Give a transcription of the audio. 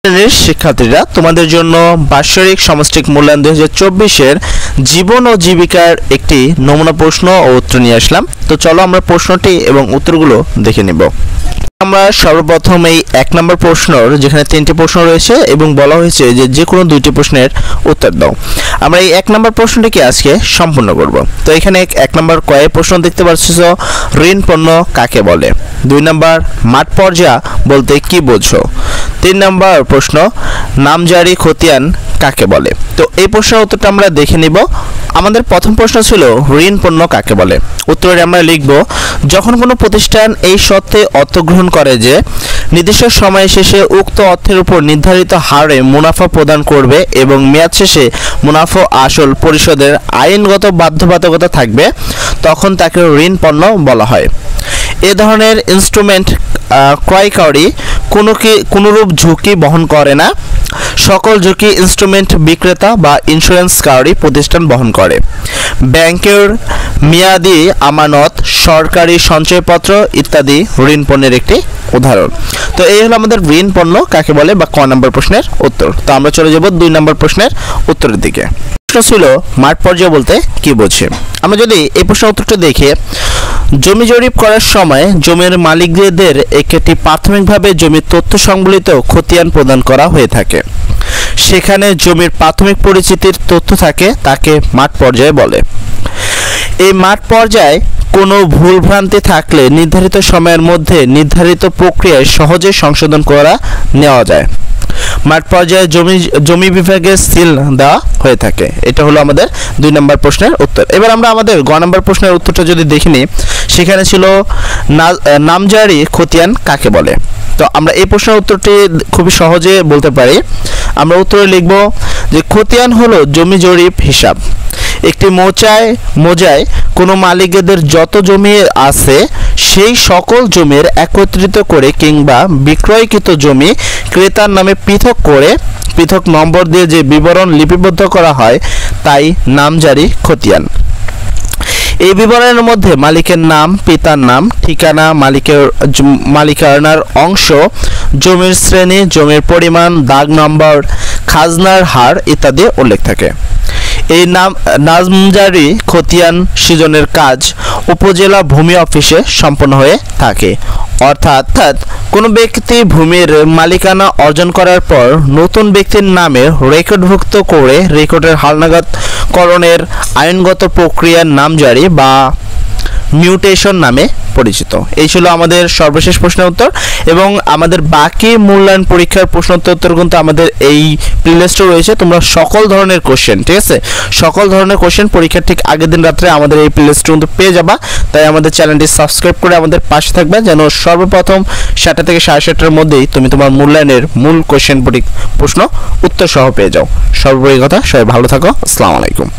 শ্রেণীর শিক্ষার্থীরা, তোমাদের জন্য বাৎসরিক সামষ্টিক মূল্যায়ন 2024-এর জীবন ও জীবিকার একটি নমুনা প্রশ্ন ও উত্তর নিয়ে আসলাম। তো চলো আমরা প্রশ্নটি এবং উত্তরগুলো দেখে নিব। আমরা সর্বপ্রথম এই 1 নম্বর প্রশ্নর যেখানে 3টি প্রশ্ন রয়েছে এবং বলা হয়েছে যে কোনো 2টি প্রশ্নের উত্তর দাও। আমরা এই 1 নম্বর প্রশ্নটিকে আজকে সম্পূর্ণ করব। তো এখানে 1 নম্বর কয়েক প্রশ্ন দেখতে পাচ্ছ, ঋণ পণ্য কাকে বলে। 2 নম্বর মাঠ পর্যায় বলতে কি বোঝো। 3 নম্বর প্রশ্ন নামজারি খতিয়ান কাকে বলে। তো এই প্রশ্নের উত্তরটা আমরা দেখে নিব। আমাদের প্রথম প্রশ্ন ছিল ঋণ পণ্য কাকে বলে। উত্তরে আমরা লিখব, যখন কোনো প্রতিষ্ঠান এই শর্তে অর্থ গ্রহণ করে যে নির্দিষ্ট সময় শেষে উক্ত অর্থের উপর নির্ধারিত হারে মুনাফা প্রদান করবে এবং মেয়াদ শেষে মুনাফা আসল পরিশোধের আইনগত বাধ্যবাধকতা থাকবে, তখন তাকে ঋণ পণ্য বলা হয়। এ ধরনের ইনস্ট্রুমেন্ট ক্রয়কারী কোনরূপ ঝুঁকি বহন করে না। সকল ঝুঁকি ইনস্ট্রুমেন্ট বিক্রেতা বা ইন্স্যুরেন্সকারী প্রতিষ্ঠান বহন করে। ব্যাংকের মেয়াদি আমানত, সরকারি সঞ্চয়পত্র ইত্যাদি ঋণ পণ্যের একটি উদাহরণ। তো এই হলো আমাদের ঋণ পণ্য কাকে বলে বা ক নম্বর প্রশ্নের উত্তর। তো আমরা চলে যাব 2 নম্বর প্রশ্নের উত্তরের দিকে। প্রশ্ন ছিল মাঠ পর্যায় বলতে কি বোঝে। আমরা যদি এই প্রশ্নের উত্তরটা দেখি, জমি জরিপ করার সময় জমির মালিকদের একটি প্রাথমিকভাবে জমির তথ্য সংবলিত খতিয়ান প্রদান করা হয়ে থাকে। সেখানে জমির প্রাথমিক পরিচিতির তথ্য থাকে, তাকে মাঠ পর্যায় বলে। এই মাঠ পর্যায়ে কোনো ভুলভ্রান্তি থাকলে নির্ধারিত সময়ের মধ্যে নির্ধারিত প্রক্রিয়ায় সহজে সংশোধন করা নেওয়া যায়। মাঠ পর্যায়ে জমি বিভাগে সিল দেওয়া হয়ে থাকে। এটা হলো আমাদের 2 নম্বর প্রশ্নের উত্তর। এবার আমরা আমাদের গ নম্বর প্রশ্নের উত্তরটা যদি দেখি নিই, সেখানে ছিল নামজারি খতিয়ান কাকে বলে। তো আমরা এই প্রশ্নের উত্তরটি খুবই সহজে বলতে পারি। আমরা উত্তরে লিখব যে খতিয়ান হলো জমি জরিপ হিসাব। একটি মোজায় কোনো মালিকদের যত জমি আছে সেই সকল জমির একত্রিত করে কিংবা বিক্রয়কৃত জমি ক্রেতার নামে পৃথক করে পৃথক নম্বর দিয়ে যে বিবরণ লিপিবদ্ধ করা হয় তাই নামজারি খতিয়ান। এই বিবরণের মধ্যে মালিকের নাম, পিতার নাম, ঠিকানা, মালিকানার অংশ, জমির শ্রেণী, জমির পরিমাণ, দাগ নম্বর, খাজনার হার ইত্যাদি উল্লেখ থাকে। এই নামজারি খতিয়ান সৃজনের কাজ উপজেলা ভূমি অফিসে সম্পন্ন হয়ে থাকে। অর্থাৎ কোনো ব্যক্তি ভূমির মালিকানা অর্জন করার পর নতুন ব্যক্তির নামে রেকর্ডভুক্ত করে রেকর্ডের হালনাগাদকরণের আইনগত প্রক্রিয়ার নামজারি বা মিউটেশন নামে পরিচিত। এই ছিল আমাদের সর্বশেষ প্রশ্নের উত্তর এবং আমাদের বাকি মূল্যায়ন পরীক্ষার প্রশ্ন উত্তর কিন্তু আমাদের এই প্লেলিস্টে রয়েছে। তোমরা সকল ধরনের কোশ্চেন, ঠিক আছে, সকল ধরনের কোশ্চেন পরীক্ষার ঠিক আগের দিন রাত্রে আমাদের এই প্লেলিস্টে কিন্তু পেয়ে যাবা। তাই আমাদের চ্যানেলটি সাবস্ক্রাইব করে আমাদের পাশে থাকবে, যেন সর্বপ্রথম 7টা থেকে 7:30টার মধ্যেই তুমি তোমার মূল্যায়নের মূল কোশ্চেন প্রশ্ন উত্তর সহ পেয়ে যাও। সর্বোপরি কথা, সবাই ভালো থাকো। আসসালামু আলাইকুম।